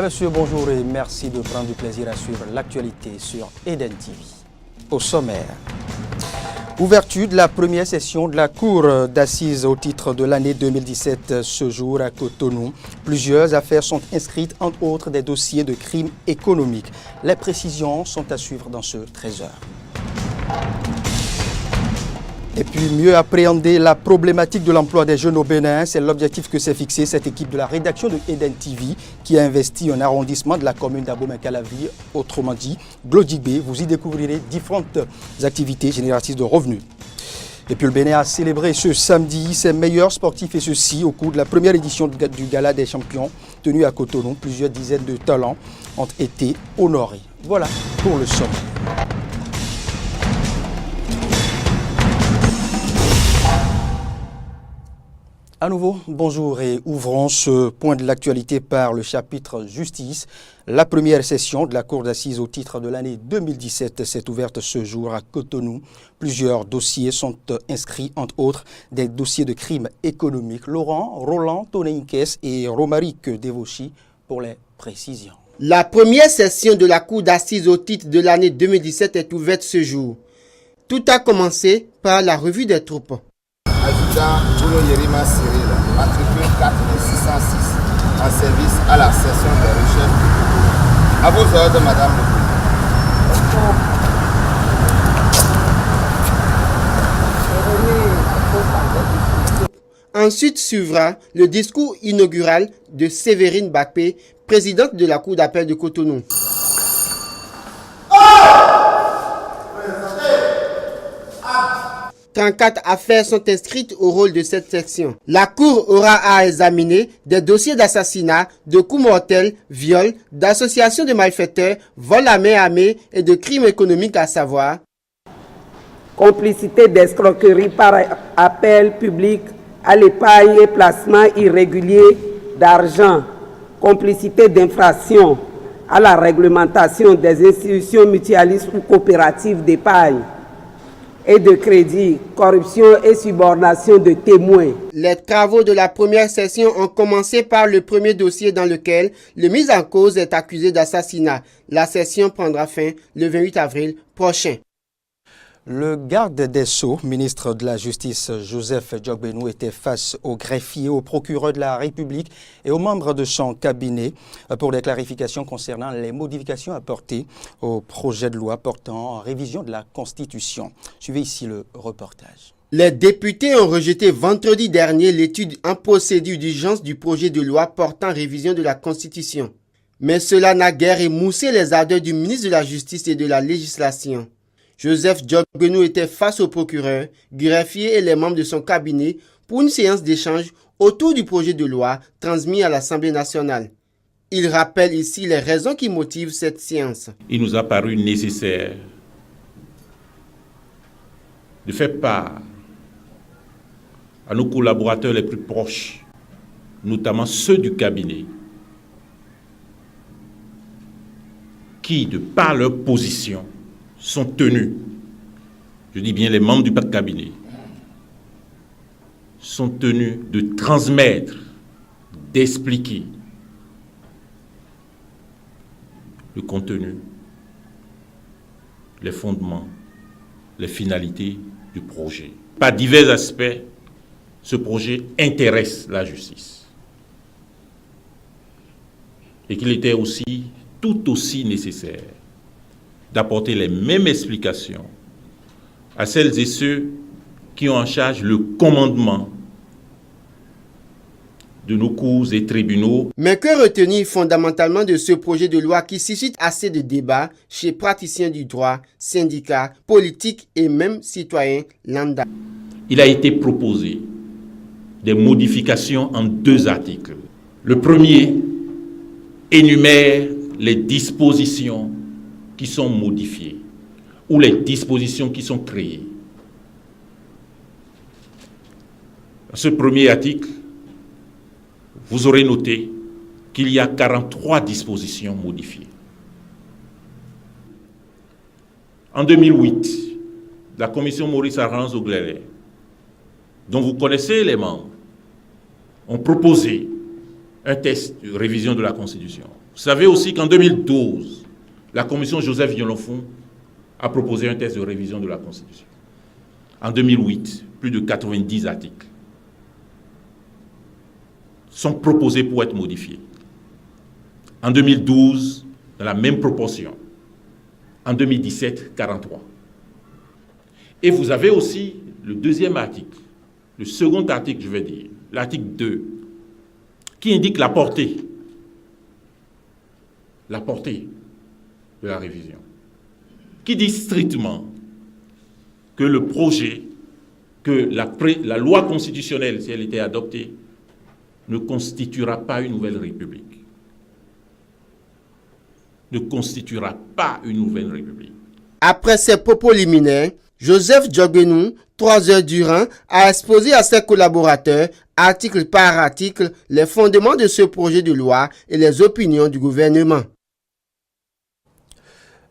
Mesdames, Messieurs, bonjour et merci de prendre du plaisir à suivre l'actualité sur Eden TV. Au sommaire, ouverture de la première session de la Cour d'assises au titre de l'année 2017 ce jour à Cotonou. Plusieurs affaires sont inscrites, entre autres des dossiers de crimes économiques. Les précisions sont à suivre dans ce 13h. Et puis mieux appréhender la problématique de l'emploi des jeunes au Bénin, c'est l'objectif que s'est fixé cette équipe de la rédaction de Eden TV qui a investi un arrondissement de la commune d'Abomey-Calavi, autrement dit Glodjigbe. Vous y découvrirez différentes activités génératrices de revenus. Et puis le Bénin a célébré ce samedi ses meilleurs sportifs et ceci au cours de la première édition du Gala des champions tenu à Cotonou. Plusieurs dizaines de talents ont été honorés. Voilà pour le sommet. À nouveau, bonjour et ouvrons ce point de l'actualité par le chapitre justice. La première session de la Cour d'assises au titre de l'année 2017 s'est ouverte ce jour à Cotonou. Plusieurs dossiers sont inscrits, entre autres des dossiers de crimes économiques. Roland Toneinkes et Romaric Devoshi pour les précisions. La première session de la Cour d'assises au titre de l'année 2017 est ouverte ce jour. Tout a commencé par la revue des troupes. Adjudant Bruno Yerima Cyril, matricule 4606, en service à la session des recherches. À vos ordres, madame. Ensuite suivra le discours inaugural de Séverine Bakpé, présidente de la Cour d'appel de Cotonou. 34 affaires sont inscrites au rôle de cette section. La Cour aura à examiner des dossiers d'assassinat, de coups mortels, viol, d'association de malfaiteurs, vol à main armée et de crimes économiques, à savoir complicité d'escroquerie par appel public à l'épargne et placement irrégulier d'argent, complicité d'infraction à la réglementation des institutions mutualistes ou coopératives d'épargne et de crédit, corruption et subornation de témoins. Les travaux de la première session ont commencé par le premier dossier dans lequel le mis en cause est accusé d'assassinat. La session prendra fin le 28 avril prochain. Le garde des Sceaux, ministre de la Justice Joseph Djogbenou, était face au greffier, au procureur de la République et aux membres de son cabinet pour des clarifications concernant les modifications apportées au projet de loi portant révision de la Constitution. Suivez ici le reportage. Les députés ont rejeté vendredi dernier l'étude en procédure d'urgence du projet de loi portant révision de la Constitution. Mais cela n'a guère émoussé les ardeurs du ministre de la Justice et de la Législation. Joseph Djogbenou était face au procureur, greffier et les membres de son cabinet pour une séance d'échange autour du projet de loi transmis à l'Assemblée nationale. Il rappelle ici les raisons qui motivent cette séance. Il nous a paru nécessaire de faire part à nos collaborateurs les plus proches, notamment ceux du cabinet, qui, de par leur position, sont tenus, je dis bien les membres du cabinet, sont tenus de transmettre, d'expliquer le contenu, les fondements, les finalités du projet. Par divers aspects, ce projet intéresse la justice. Et qu'il était aussi, tout aussi nécessaire d'apporter les mêmes explications à celles et ceux qui ont en charge le commandement de nos cours et tribunaux. Mais que retenir fondamentalement de ce projet de loi qui suscite assez de débats chez praticiens du droit, syndicats, politiques et même citoyens lambda? Il a été proposé des modifications en 2 articles. Le premier énumère les dispositions qui sont modifiées ou les dispositions qui sont créées. Dans ce premier article, vous aurez noté qu'il y a 43 dispositions modifiées. En 2008, la commission Maurice Arran-Zoglele, dont vous connaissez les membres, ont proposé un test de révision de la Constitution. Vous savez aussi qu'en 2012, la commission Joseph Violonfon a proposé un texte de révision de la Constitution. En 2008, plus de 90 articles sont proposés pour être modifiés. En 2012, dans la même proportion. En 2017, 43. Et vous avez aussi le deuxième article, le second article, je vais dire, l'article 2, qui indique la portée de la révision, qui dit strictement que le projet, que la loi constitutionnelle, si elle était adoptée, ne constituera pas une nouvelle république. Ne constituera pas une nouvelle république. Après ces propos liminaires, Joseph Dioguenou, 3 heures durant, a exposé à ses collaborateurs, article par article, les fondements de ce projet de loi et les opinions du gouvernement.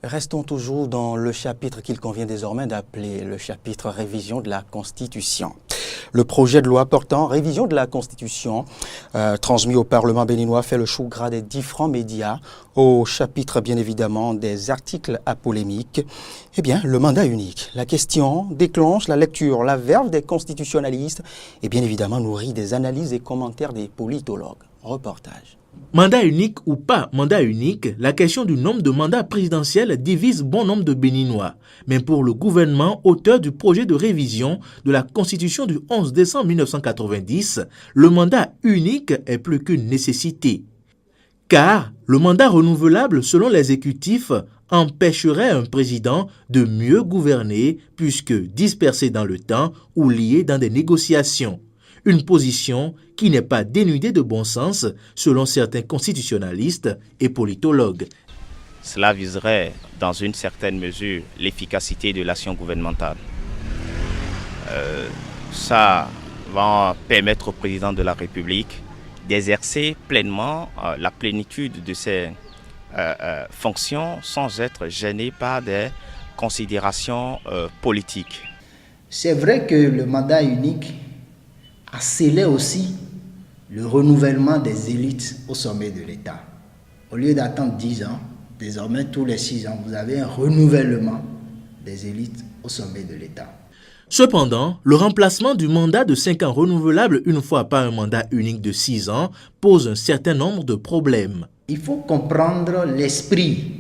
Restons toujours dans le chapitre qu'il convient désormais d'appeler le chapitre révision de la Constitution. Le projet de loi portant révision de la Constitution, transmis au Parlement béninois, fait le chou gras des différents médias au chapitre, bien évidemment, des articles à polémique. Eh bien, le mandat unique. La question déclenche la lecture, la verve des constitutionnalistes et bien évidemment nourrit des analyses et commentaires des politologues. Reportage. Mandat unique ou pas mandat unique, la question du nombre de mandats présidentiels divise bon nombre de Béninois. Mais pour le gouvernement, auteur du projet de révision de la Constitution du 11 décembre 1990, le mandat unique est plus qu'une nécessité. Car le mandat renouvelable selon l'exécutif empêcherait un président de mieux gouverner puisque dispersé dans le temps ou lié dans des négociations. Une position qui n'est pas dénudée de bon sens selon certains constitutionnalistes et politologues. Cela viserait dans une certaine mesure l'efficacité de l'action gouvernementale. Ça va permettre au président de la République d'exercer pleinement la plénitude de ses fonctions sans être gêné par des considérations politiques. C'est vrai que le mandat unique accélère aussi le renouvellement des élites au sommet de l'État. Au lieu d'attendre 10 ans, désormais tous les 6 ans, vous avez un renouvellement des élites au sommet de l'État. Cependant, le remplacement du mandat de 5 ans renouvelable une fois par un mandat unique de 6 ans pose un certain nombre de problèmes. Il faut comprendre l'esprit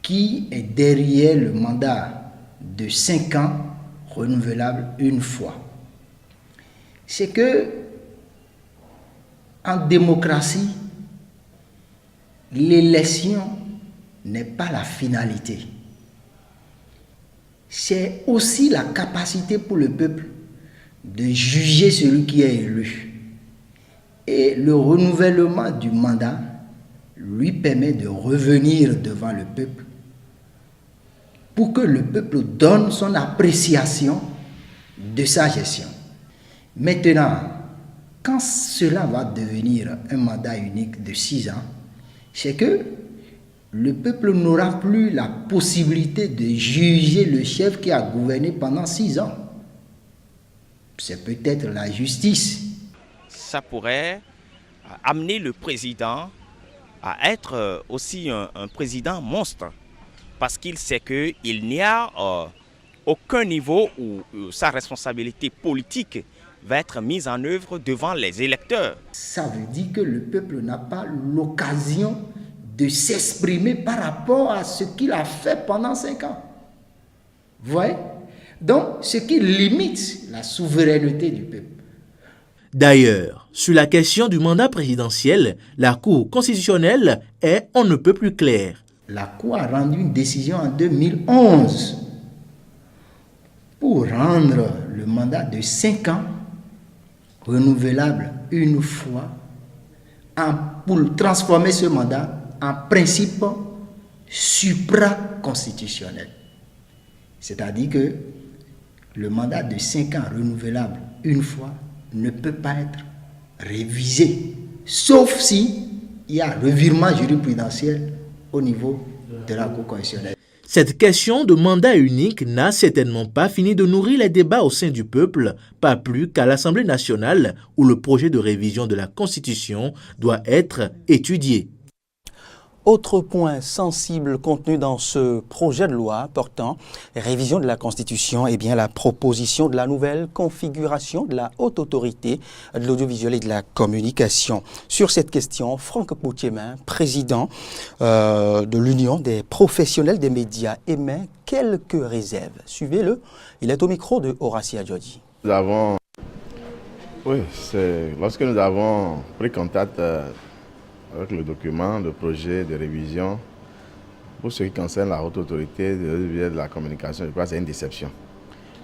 qui est derrière le mandat de 5 ans renouvelable une fois. C'est que en démocratie, l'élection n'est pas la finalité. C'est aussi la capacité pour le peuple de juger celui qui est élu. Et le renouvellement du mandat lui permet de revenir devant le peuple pour que le peuple donne son appréciation de sa gestion. Maintenant, quand cela va devenir un mandat unique de 6 ans, c'est que le peuple n'aura plus la possibilité de juger le chef qui a gouverné pendant 6 ans. C'est peut-être la justice. Ça pourrait amener le président à être aussi un président monstre, parce qu'il sait qu'il n'y a aucun niveau où sa responsabilité politique va être mise en œuvre devant les électeurs. Ça veut dire que le peuple n'a pas l'occasion de s'exprimer par rapport à ce qu'il a fait pendant 5 ans. Vous voyez? Donc, ce qui limite la souveraineté du peuple. D'ailleurs, sur la question du mandat présidentiel, la Cour constitutionnelle est on ne peut plus claire. La Cour a rendu une décision en 2011 pour rendre le mandat de 5 ans renouvelable une fois, pour transformer ce mandat en principe supraconstitutionnel. C'est-à-dire que le mandat de 5 ans renouvelable une fois ne peut pas être révisé, sauf si il y a revirement jurisprudentiel au niveau de la Cour constitutionnelle. Cette question de mandat unique n'a certainement pas fini de nourrir les débats au sein du peuple, pas plus qu'à l'Assemblée nationale où le projet de révision de la Constitution doit être étudié. Autre point sensible contenu dans ce projet de loi portant révision de la Constitution, eh bien la proposition de la nouvelle configuration de la haute autorité de l'audiovisuel et de la communication. Sur cette question, Franck Poutiemin, président de l'Union des professionnels des médias, émet quelques réserves. Suivez-le, il est au micro de Horacio Adjodi. Lorsque nous avons pris contact avec le document, le projet de révision, pour ce qui concerne la haute autorité de la communication, je crois que c'est une déception.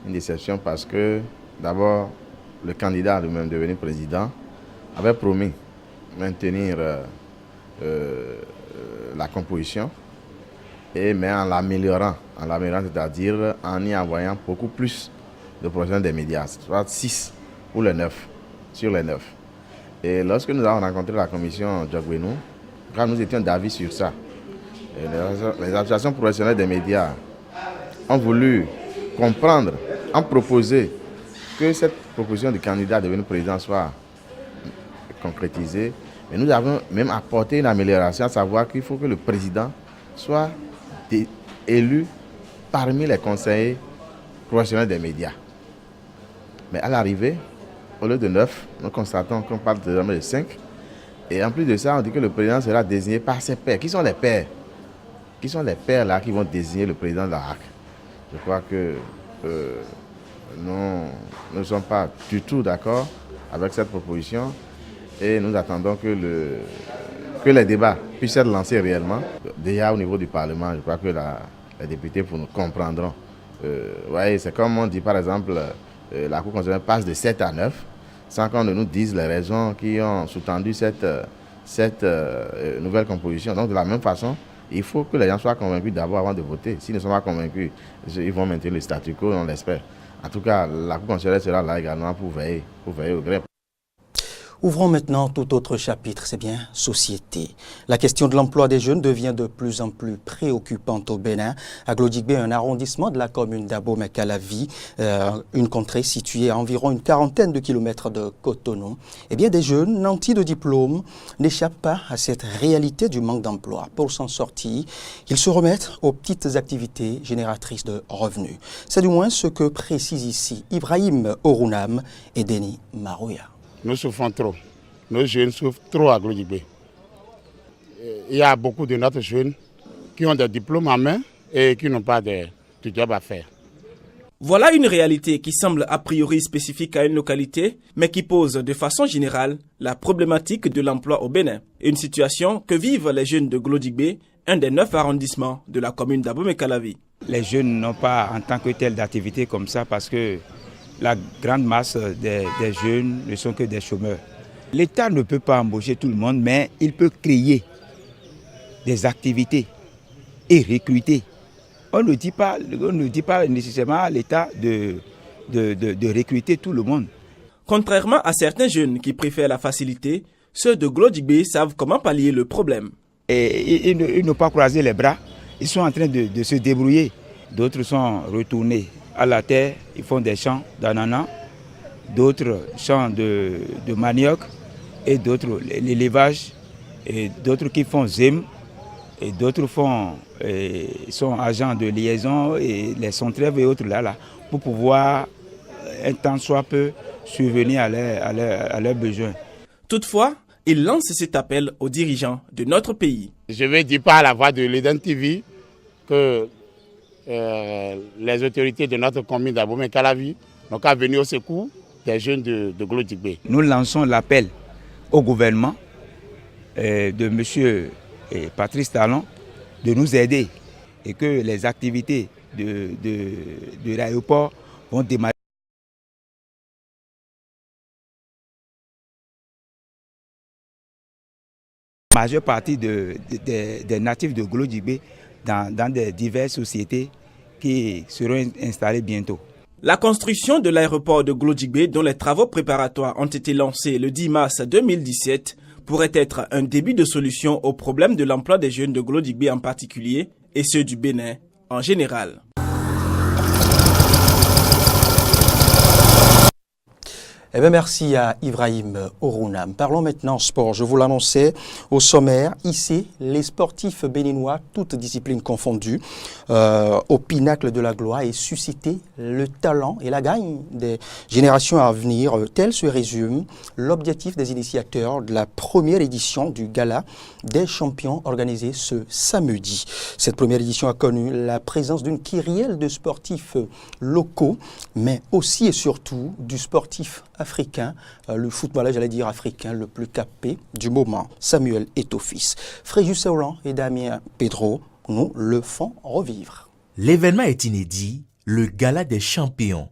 Une déception parce que, d'abord, le candidat lui-même devenu président avait promis maintenir la composition, mais en l'améliorant, c'est-à-dire en y envoyant beaucoup plus de professionnels des médias, soit 6 ou les 9, sur les 9. Et lorsque nous avons rencontré la commission Djogbenou, quand nous étions d'avis sur ça, les associations professionnelles des médias ont voulu comprendre, ont proposé que cette proposition du candidat devenu président soit concrétisée. Mais nous avons même apporté une amélioration, à savoir qu'il faut que le président soit élu parmi les conseillers professionnels des médias. Mais à l'arrivée, au lieu de 9, nous constatons qu'on parle désormais de 5. Et en plus de ça, on dit que le président sera désigné par ses pairs. Qui sont les pairs? Qui sont les pairs là qui vont désigner le président de la RAC? Je crois que nous ne sommes pas du tout d'accord avec cette proposition et nous attendons que les débats puissent être lancés réellement. Déjà au niveau du Parlement, je crois que les députés nous comprendront. C'est comme on dit par exemple, la Cour constitutionnelle passe de 7 à 9 sans qu'on ne nous dise les raisons qui ont sous-tendu cette nouvelle composition. Donc de la même façon, il faut que les gens soient convaincus d'abord avant de voter. S'ils ne sont pas convaincus, ils vont maintenir le statu quo, on l'espère. En tout cas, la Cour constitutionnelle sera là également pour veiller au greffe. Ouvrons maintenant tout autre chapitre, c'est bien société. La question de l'emploi des jeunes devient de plus en plus préoccupante au Bénin. À Glodigbé, un arrondissement de la commune d'Abomey-Calavi, une contrée située à environ une quarantaine de kilomètres de Cotonou. Eh bien, des jeunes nantis de diplôme n'échappent pas à cette réalité du manque d'emploi. Pour s'en sortir, ils se remettent aux petites activités génératrices de revenus. C'est du moins ce que précisent ici Ibrahim Orunam et Denis Marouya. Nous souffrons trop. Nos jeunes souffrent trop à Glodigbé. Il y a beaucoup de notre jeunes qui ont des diplômes en main et qui n'ont pas de job à faire. Voilà une réalité qui semble a priori spécifique à une localité, mais qui pose de façon générale la problématique de l'emploi au Bénin. Une situation que vivent les jeunes de Glodigbé, un des 9 arrondissements de la commune d'Abomey-Calavi. Les jeunes n'ont pas en tant que telle d'activité comme ça parce que la grande masse des jeunes ne sont que des chômeurs. L'État ne peut pas embaucher tout le monde, mais il peut créer des activités et recruter. On ne dit pas nécessairement à l'État de recruter tout le monde. Contrairement à certains jeunes qui préfèrent la facilité, ceux de Glodigbé savent comment pallier le problème. Et ils n'ont pas croisé les bras, ils sont en train de se débrouiller. D'autres sont retournés à la terre, ils font des champs d'ananas, d'autres champs de manioc, et d'autres l'élevage, et d'autres qui font zem, et d'autres sont agents de liaison, et les centrèves et autres là, pour pouvoir, un temps soit peu, subvenir à leurs besoins. Toutefois, il lance cet appel aux dirigeants de notre pays. Je vais dire par la voix de l'Eden TV que les autorités de notre commune d'Abomey-Calavi n'ont qu'à venir au secours des jeunes de Glodigbé. Nous lançons l'appel au gouvernement de M. Patrice Talon de nous aider et que les activités de l'aéroport vont démarrer. La majeure partie des natifs de Glodigbé dans des diverses sociétés qui seront installées bientôt. La construction de l'aéroport de Glodigbé, dont les travaux préparatoires ont été lancés le 10 mars 2017, pourrait être un début de solution au problème de l'emploi des jeunes de Glodigbé en particulier et ceux du Bénin en général. Eh bien, merci à Ibrahim Orounam. Parlons maintenant sport. Je vous l'annonçais au sommaire. Ici, les sportifs béninois, toutes disciplines confondues, au pinacle de la gloire et susciter le talent et la gagne des générations à venir. Tel se résume l'objectif des initiateurs de la première édition du Gala des champions organisé ce samedi. Cette première édition a connu la présence d'une kyrielle de sportifs locaux, mais aussi et surtout du sportif africain, le footballeur, j'allais dire africain, le plus capé du moment, Samuel Eto'o-Fils. Fréjus Saulan et Damien Pedro nous le font revivre. L'événement est inédit, le Gala des champions.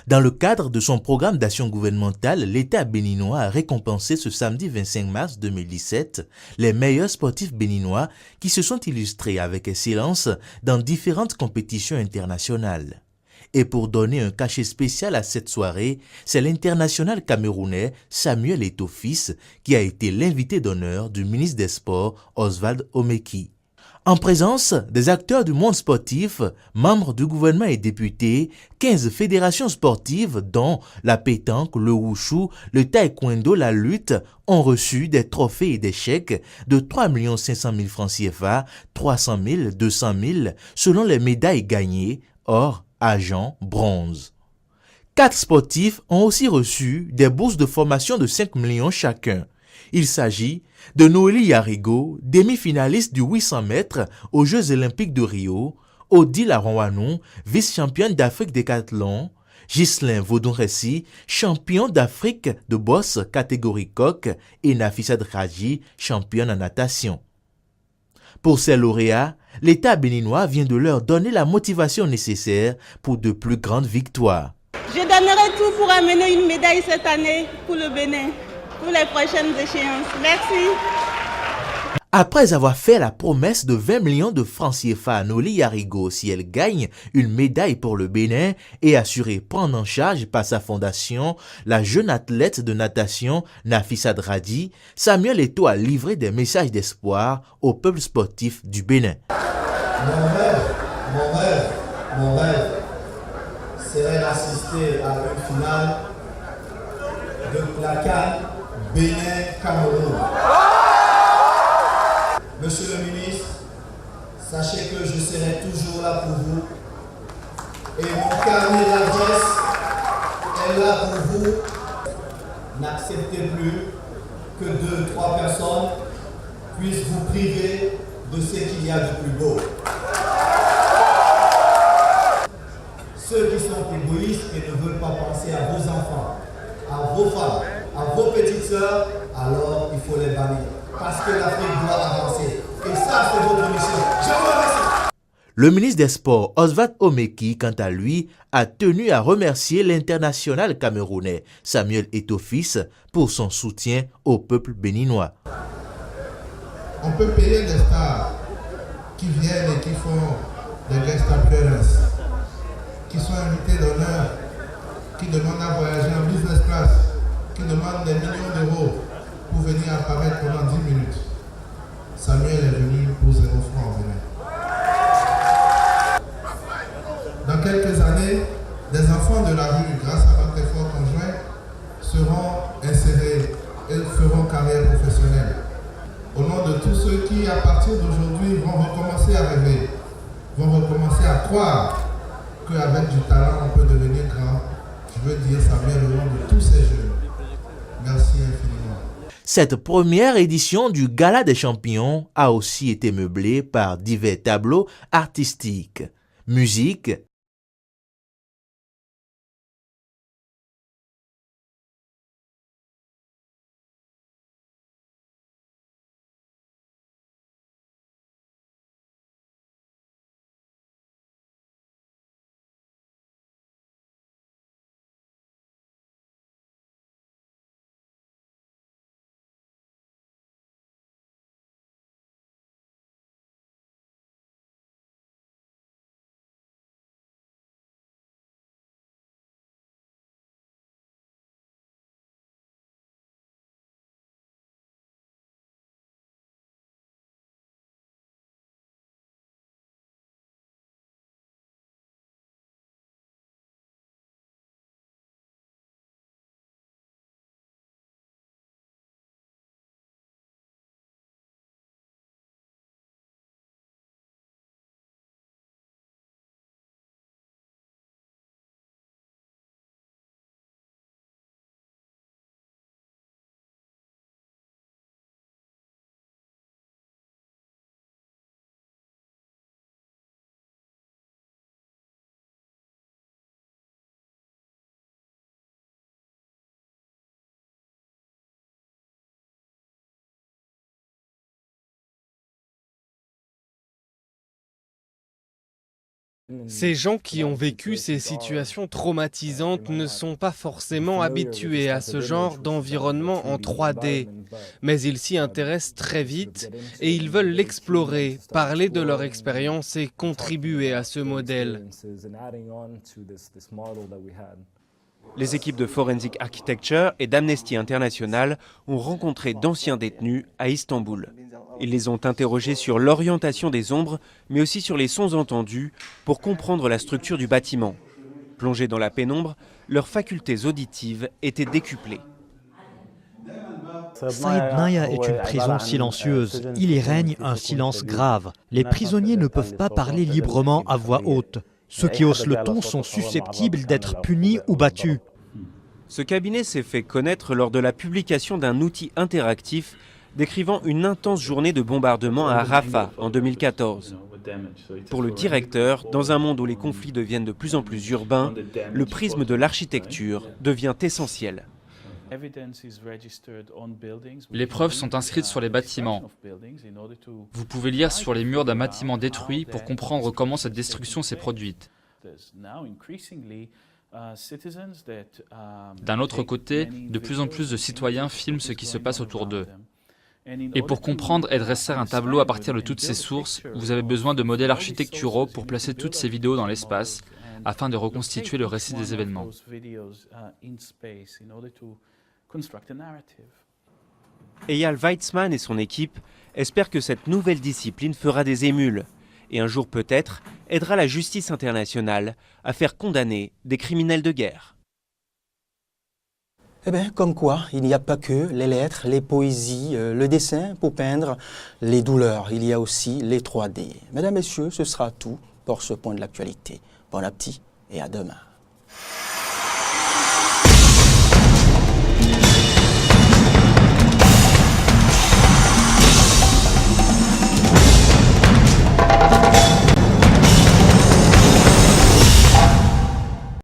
Dans le cadre de son programme d'action gouvernementale, l'État béninois a récompensé ce samedi 25 mars 2017 les meilleurs sportifs béninois qui se sont illustrés avec excellence dans différentes compétitions internationales. Et pour donner un cachet spécial à cette soirée, c'est l'international camerounais Samuel Eto'o-Fils qui a été l'invité d'honneur du ministre des Sports Oswald Omeki. En présence des acteurs du monde sportif, membres du gouvernement et députés, 15 fédérations sportives dont la pétanque, le wushu, le taekwondo, la lutte ont reçu des trophées et des chèques de 3 500 000 francs CFA, 300 000, 200 000 selon les médailles gagnées, or, argent, bronze. 4 sportifs ont aussi reçu des bourses de formation de 5 millions chacun. Il s'agit de Noélie Yarigo, demi-finaliste du 800 mètres aux Jeux Olympiques de Rio, Odile Aronwanou, vice-championne d'Afrique décathlon, Ghislain Vaudon-Ressi, champion d'Afrique de bosse catégorie coq et Nafissa Draji, championne en natation. Pour ces lauréats, l'État béninois vient de leur donner la motivation nécessaire pour de plus grandes victoires. Je donnerai tout pour amener une médaille cette année pour le Bénin, pour les prochaines échéances. Merci. Après avoir fait la promesse de 20 millions de francs CFA à Noli Yarigo si elle gagne une médaille pour le Bénin et assuré prendre en charge par sa fondation la jeune athlète de natation Nafissa Dradi, Samuel Eto'o a livré des messages d'espoir au peuple sportif du Bénin. Mon rêve serait d'assister à une finale de la CAN Bénin-Cameroun. Monsieur le ministre, sachez que je serai toujours là pour vous et mon carnet d'adresse est là pour vous. N'acceptez plus que 2-3 personnes puissent vous priver de ce qu'il y a de plus beau. Ceux qui sont égoïstes et ne veulent pas penser à vos enfants, à vos femmes, à vos petites sœurs, alors il faut les bannir. Parce que l'Afrique doit avancer. Et ça, c'est votre mission. Je vous remercie. Le ministre des Sports, Oswald Omeki, quant à lui, a tenu à remercier l'international camerounais Samuel Eto'o-Fils pour son soutien au peuple béninois. On peut payer des stars qui viennent et qui font des guest appearances, qui sont invités d'honneur, qui demandent à voyager en business class, qui demandent des millions d'euros pour venir apparaître pendant 10 minutes. Samuel est venu pour 0 francs en Bénin. Dans quelques années, des enfants de la rue, grâce à notre effort conjoint, seront insérés et feront carrière professionnelle. Au nom de tous ceux qui, à partir d'aujourd'hui, vont recommencer à rêver, vont recommencer à croire qu'avec du talent, on peut devenir grand, je veux dire Samuel au nom de tous ces jeunes. Merci infiniment. Cette première édition du Gala des champions a aussi été meublée par divers tableaux artistiques, musique, Ces gens qui ont vécu ces situations traumatisantes ne sont pas forcément habitués à ce genre d'environnement en 3D, mais ils s'y intéressent très vite et ils veulent l'explorer, parler de leur expérience et contribuer à ce modèle. Les équipes de Forensic Architecture et d'Amnesty International ont rencontré d'anciens détenus à Istanbul. Ils les ont interrogés sur l'orientation des ombres, mais aussi sur les sons entendus pour comprendre la structure du bâtiment. Plongés dans la pénombre, leurs facultés auditives étaient décuplées. Saïd Naya est une prison silencieuse. Il y règne un silence grave. Les prisonniers ne peuvent pas parler librement à voix haute. Ceux qui haussent le ton sont susceptibles d'être punis ou battus. Ce cabinet s'est fait connaître lors de la publication d'un outil interactif décrivant une intense journée de bombardement à Rafah en 2014. Pour le directeur, dans un monde où les conflits deviennent de plus en plus urbains, le prisme de l'architecture devient essentiel. Les preuves sont inscrites sur les bâtiments. Vous pouvez lire sur les murs d'un bâtiment détruit pour comprendre comment cette destruction s'est produite. D'un autre côté, de plus en plus de citoyens filment ce qui se passe autour d'eux. Et pour comprendre et dresser un tableau à partir de toutes ces sources, vous avez besoin de modèles architecturaux pour placer toutes ces vidéos dans l'espace, afin de reconstituer le récit des événements. Eyal Weizmann et son équipe espèrent que cette nouvelle discipline fera des émules et un jour peut-être aidera la justice internationale à faire condamner des criminels de guerre. Eh bien, comme quoi, il n'y a pas que les lettres, les poésies, le dessin pour peindre les douleurs. Il y a aussi les 3D. Mesdames, Messieurs, ce sera tout pour ce point de l'actualité. Bon appétit et à demain.